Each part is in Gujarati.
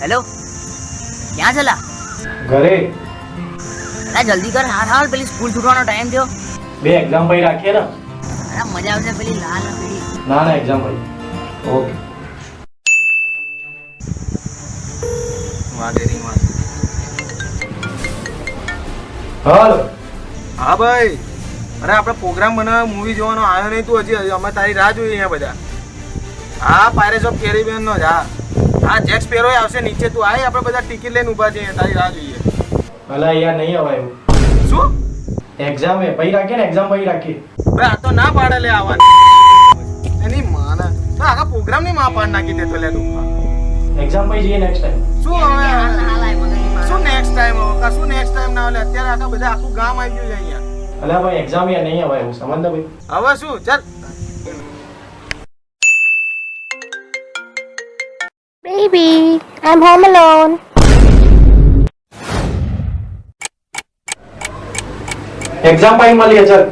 हेलो क्या चला ઘરે अरे जल्दी कर हाथ हाल पेली स्कूल छूटવાનો ટાઈમ થયો બે એક્ઝામ પછી રાખીએ ને અરે મજા આવશે પેલી લાલ ને પેલી ના એક્ઝામ પછી ઓકે હાલો હા ભાઈ અરે આપણે પ્રોગ્રામ બનાવવા મૂવી જોવાનો આવ્યો નહીં તું હજી અમે તારી રાહ જોઈએ અહીંયા બધા હા પાયરેટ્સ ઓફ કેરેબિયન નો જ હા જેક્સ પેરોય આવશે નીચે તું આય આપણે બધા ટિકિટ લઈને ઊભા છીએ તારી રાહ જોઈએ ભલા યાર નહીં અવાય શું એક્ઝામ એ પછી રાખીએ ને એક્ઝામ પછી રાખીએ ભાઈ આ તો ના પાડે લે આવવાની એની માના તો આખા પ્રોગ્રામ ની માં પાડ નાખી દે તો લે તું એક્ઝામ પછી જઈએ નેક્સ્ટ ટાઈમ શું હવે હાલ આય મગજની માર શું નેક્સ્ટ ટાઈમ હવે કશું નેક્સ્ટ ટાઈમ ના હોય અત્યારે આખા બધા આખું ગામ આવી ગયું છે અહીંયા અલા ભાઈ એક્ઝામ યાર નહીં અવાય હું સમજ ભાઈ હવે શું ચાલ Baby, I'm home alone. Exam પછી મળીએ ચાલ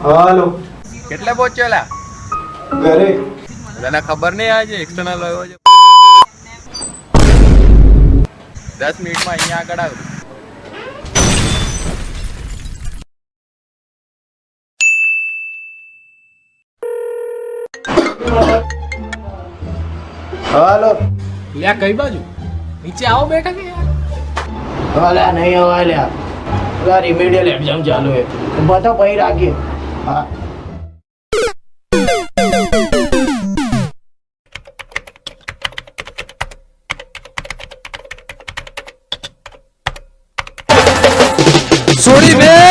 હાલો કેટલે પહોંચેલા ઘરે તને ખબર નહીં આજે એક્સટર્નલ આવ્યો છે 10 મિનિટમાં અહીંયા આગળ આવ હાલો લ્યા કઈ બાજુ નીચે આવો બેઠા કે યાર અલા નહીં અવાય લ્યા અલા રિમેડિયલ એક્ઝામ ચાલુ હે બધા પછી રાખીએ હા છોડી બે